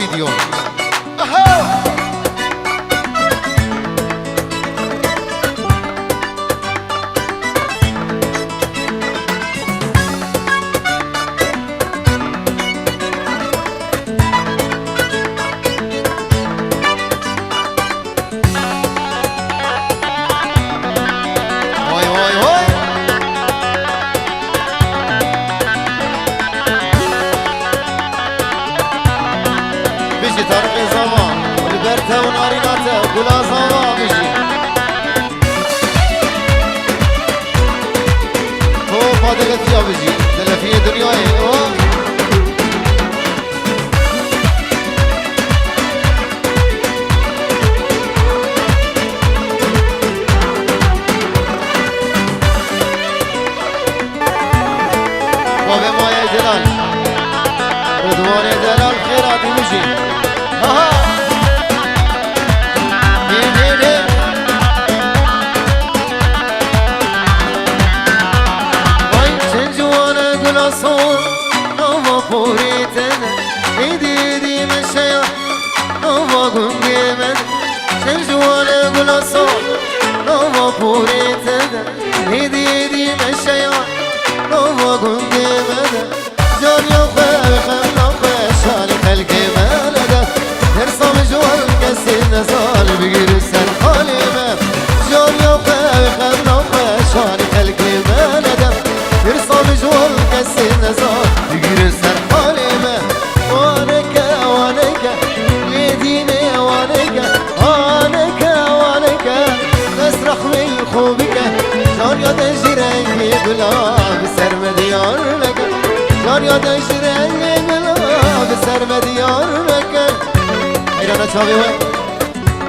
فيديو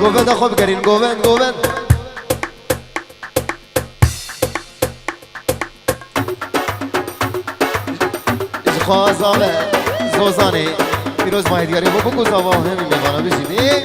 گووند خوب گرین گووند خوازانه زوزانه پیروز ماهدیاری با بگو زوا همین بگانا بشینی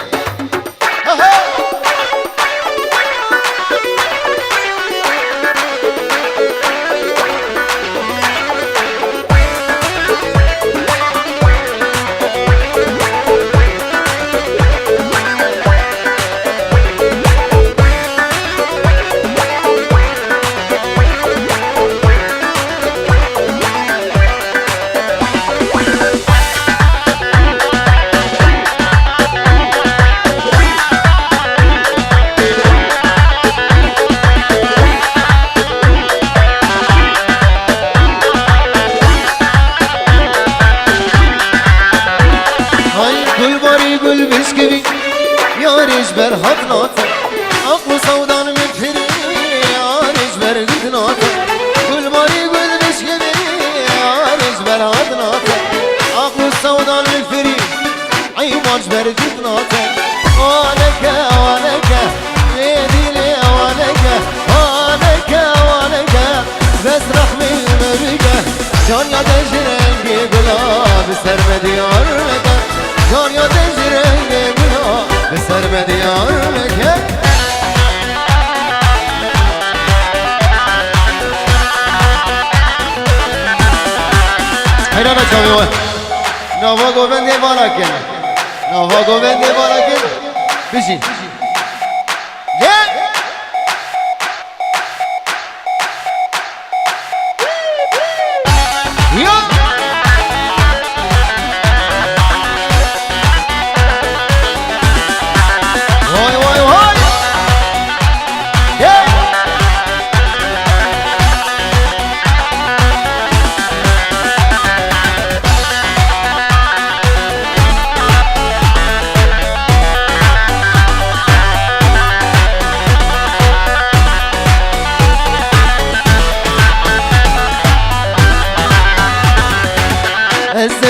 نوا گوونده بالا کن نوا گوونده بالا کن بشین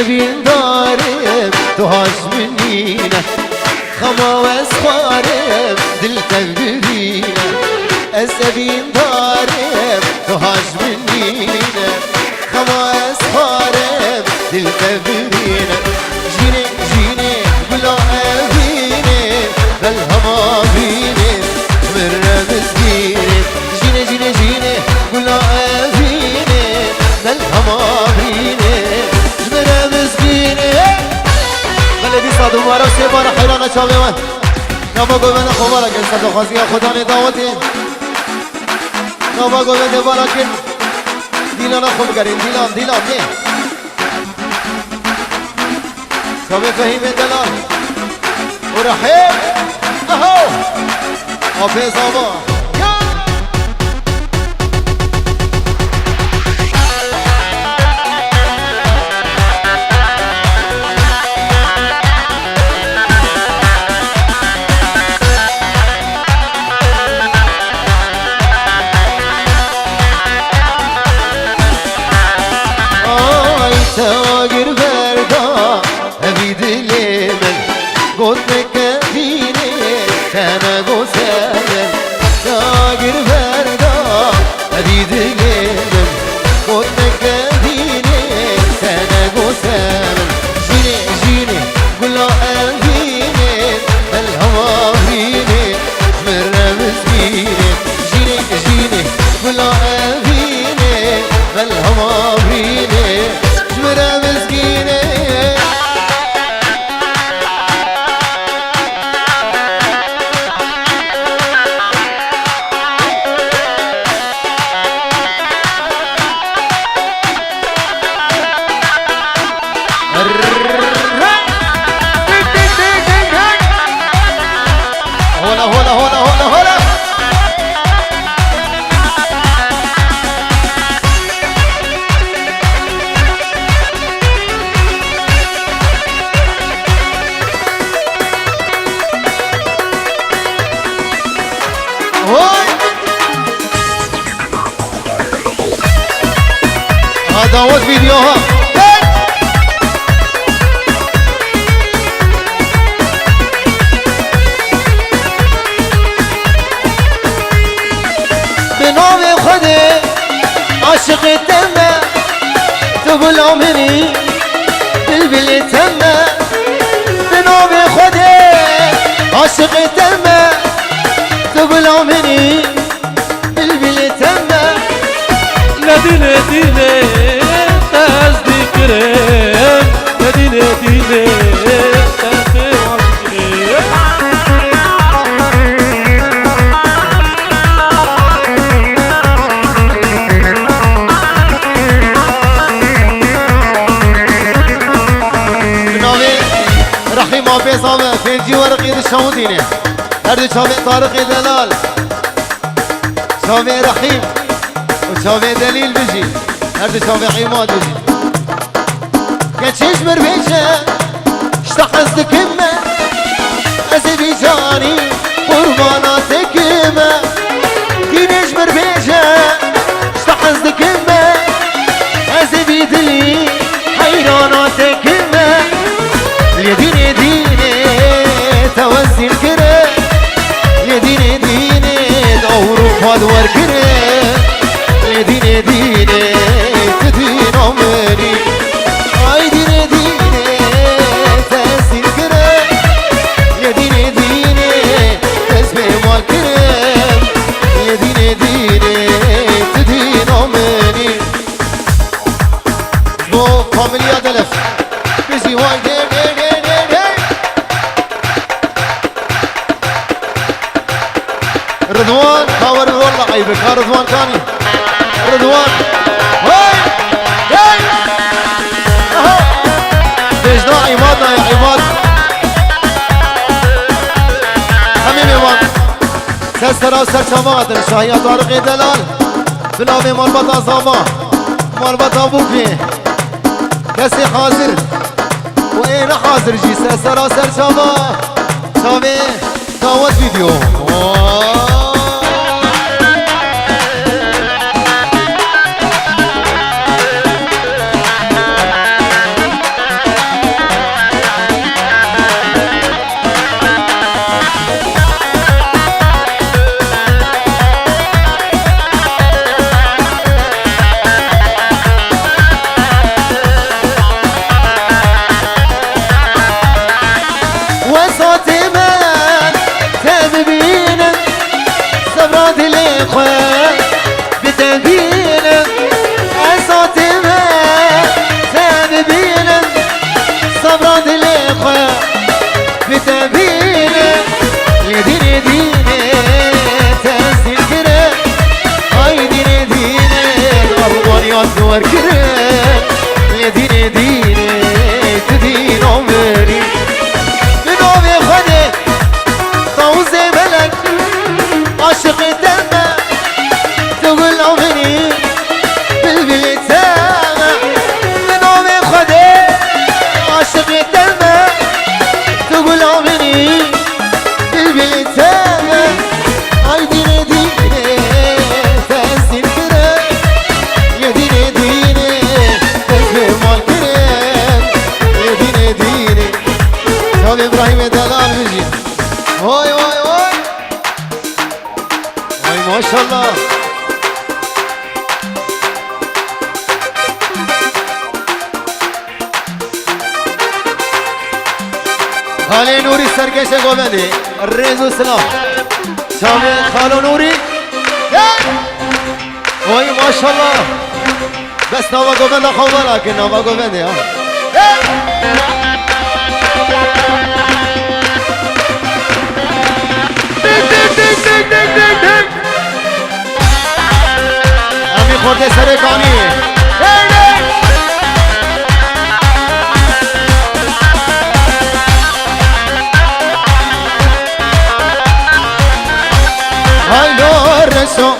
سبين دارم تهاش منينا خما واسخارم دل تبدينا السبين دارم تهاش منينا خما واسخارم دل تبدينا جيني جيني بلا أبيني بالهما بيني مرة مسكيني جيني جيني جيني بلا أبيني بالهما بيني بالا چاوه من نبا گوبنده خوبالا کن صد خواستی خدا نداوتی نبا گوبنده بالا کن دیلانا خوب کرین دیلان دی چاوه فهیم دلال و رحیم اهو آفیز آبا تاجر بردا أبيد لمن قلت كديني أنا قسامن تاجر بردا أبيد لمن قلت كديني أنا قسامن جيني قلا أبيني الهوى فيني مرة مسكيني جيني قلا أبيني الهوى فيني مرا مسكينة هولا دعوت فيديوها بنام خودي عاشق تمه تقول عمري بالبل تمه بنام خودي عاشق تمه تقول عمري بالبل تمه ديني تصديقرين ديني رحيم آفيز آمه فينجي ورقي دي شاودينه هردو شاوه طارق دلال شاوه رحيم وشاوه دليل بجي هردو شاوه عماد بجي كتشيش بربيشة اشتحز دكمة أزبي جاني قرباناتك ما دينيش بربيشة اشتحز دكمة أزبي دلي حيراناتك ما اليديني ديني توزي الكرة اليديني ديني دور فادور كرة اليديني ديني تدين عمري اي ديني ديني تسي الكرة اليديني ديني تسبي والكرة اليديني ديني تدين عمري بو فاميليا دلف بيزي واي دي رضوان خاور والله عيبك ها رضوان كاني رضوان هاي هاي اهو دجنا عمادنا يا عماد حميم عماد سرسرا وسرشمات الشاهية طارق دلال بلاوي مربط أصابة مربط أبوكي كسي حاضر وين حاضر جي سرسرا وسرشمات سامي دعوت فيديو دینه تو دین عمری به نام خودت طاوز ملک عاشق دلمه تو گل عمری بلبل تامه به نام خودت عاشق دلمه تو گل عمری بلبل تامه ای دینه دینه تحسین کنه یه دینه دینه تزبه مال کنه یه دینه دینه شاد ابراهیم دلال بجی وای وای وای وای ماشالله خاله نوری سرکش گوبنده ریز و سلام شامل خالو نوری وای ماشالله بس نوا گوبنده خواه که نوا گوبنده ها همی خورده سر کانی هایلو رسو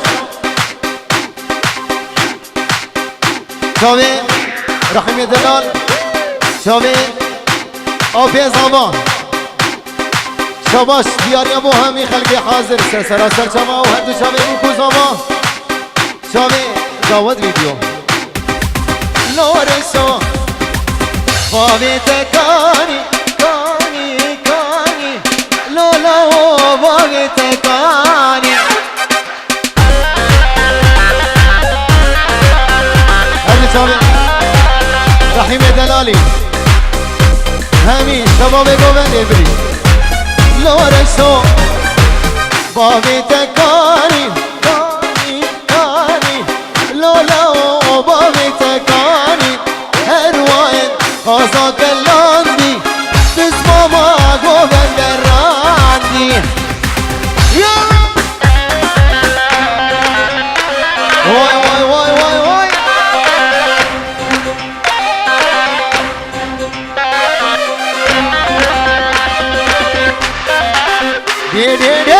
شاوی رحمی دلال شاوی آبی زمان شاباش دیاری ابو همی خلقی حاضر سراسر شما و هر دو شاوی بکو زمان شاوی داود ویدیو لورسو خواهی تکانی کانی کانی لولا و باقی تکانی هر شاوی رحیم دلالی همین شباب گوونده بری لورسو باقی تکانی کانی کانی لولا و باقی تکانی هر واحد خازا کلاندی بس ماما گوونده راندی وای وای وای وای وای دی دی دی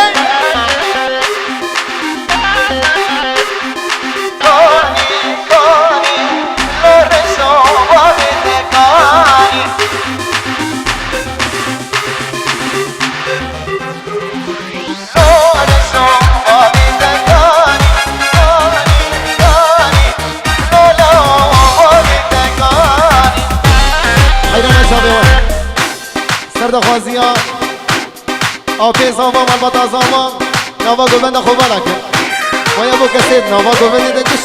سردخوازیان آبی زاوام البته زاوام نوا گوبند خوبه لکن باید بو کسید نوا گوبند دکش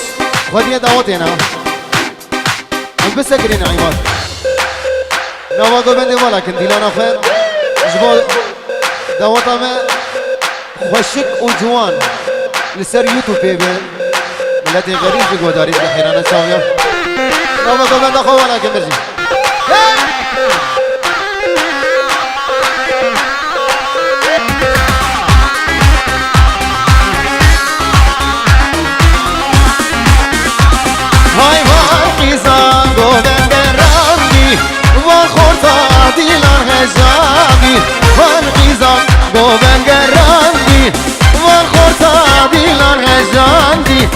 خودیه دعوتی نه هم بسکرین عیمات نوا گوبند با لکن دیلان آخر جبا دعوتا میں خوشک و جوان لسر یوتیوب بین ملتی غریب بگو دارید لحیران ساویا نوا گوبند خوبه لکن برجی های وارقیزان گوبند رنگی وان خورتا دیلان هجامی وارقیزان گوبند رنگی وان خورتا دیلان هجامی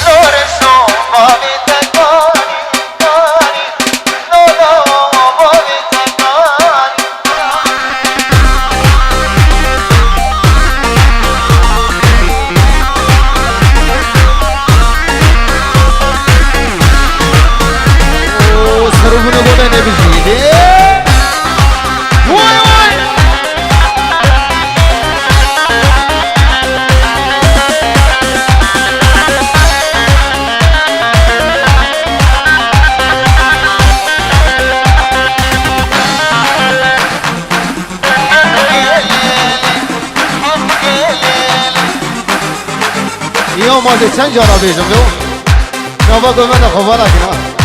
لورسو باقی تکانی کانی لولا باقی تکانی سرونه بوده نبیشیده وای وای یا مازه چند جارا بیشم دو نوا گومن خوبا لکنه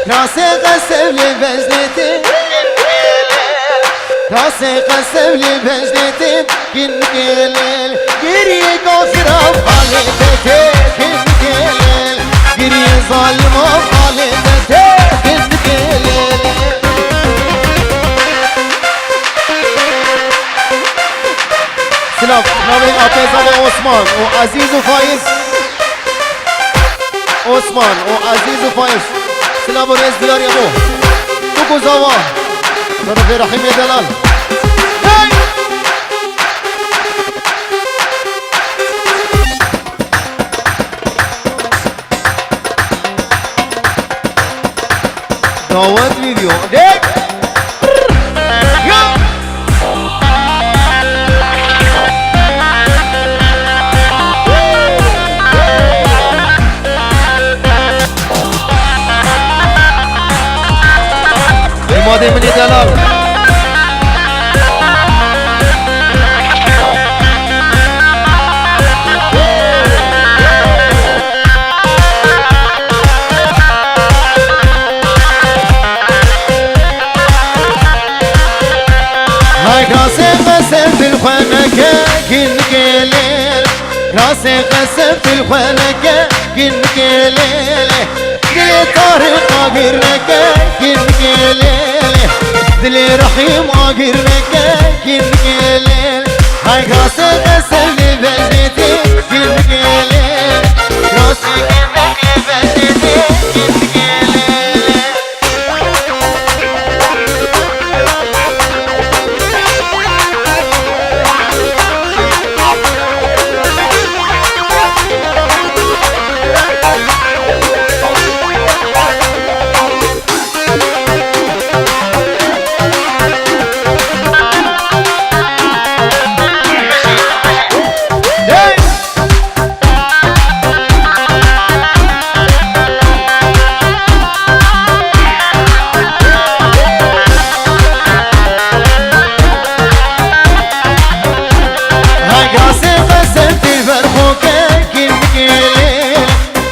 راسي قسم لي بجنتي راسي قسم لي بجنتي كن قليل قري كفر أفعال خالدته كنكلل قري ظالمة خالدته كنكلل سلام نامي أبيزان عثمان وعزيز وفايز عثمان وعزيز وفايز سلام ورئيس دلال يا ابو دوكو زوا صرفي رحيم يا دلال دعوات فيديو ديك الماضي من دلال راسي قسم في الخنكة كن كليل راسي قسم في الخنكة كن كليل دلي طارق اقرنك كن كليل دلي رحيم اقرنك كن كليل هاي راسي قسم في بلدتي كن كليل راسي قسم في بلدتي كن كليل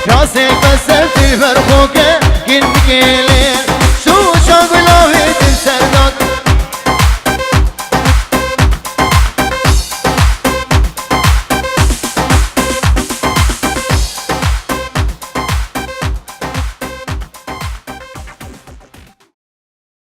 راسي قسمت الفرخوكة كن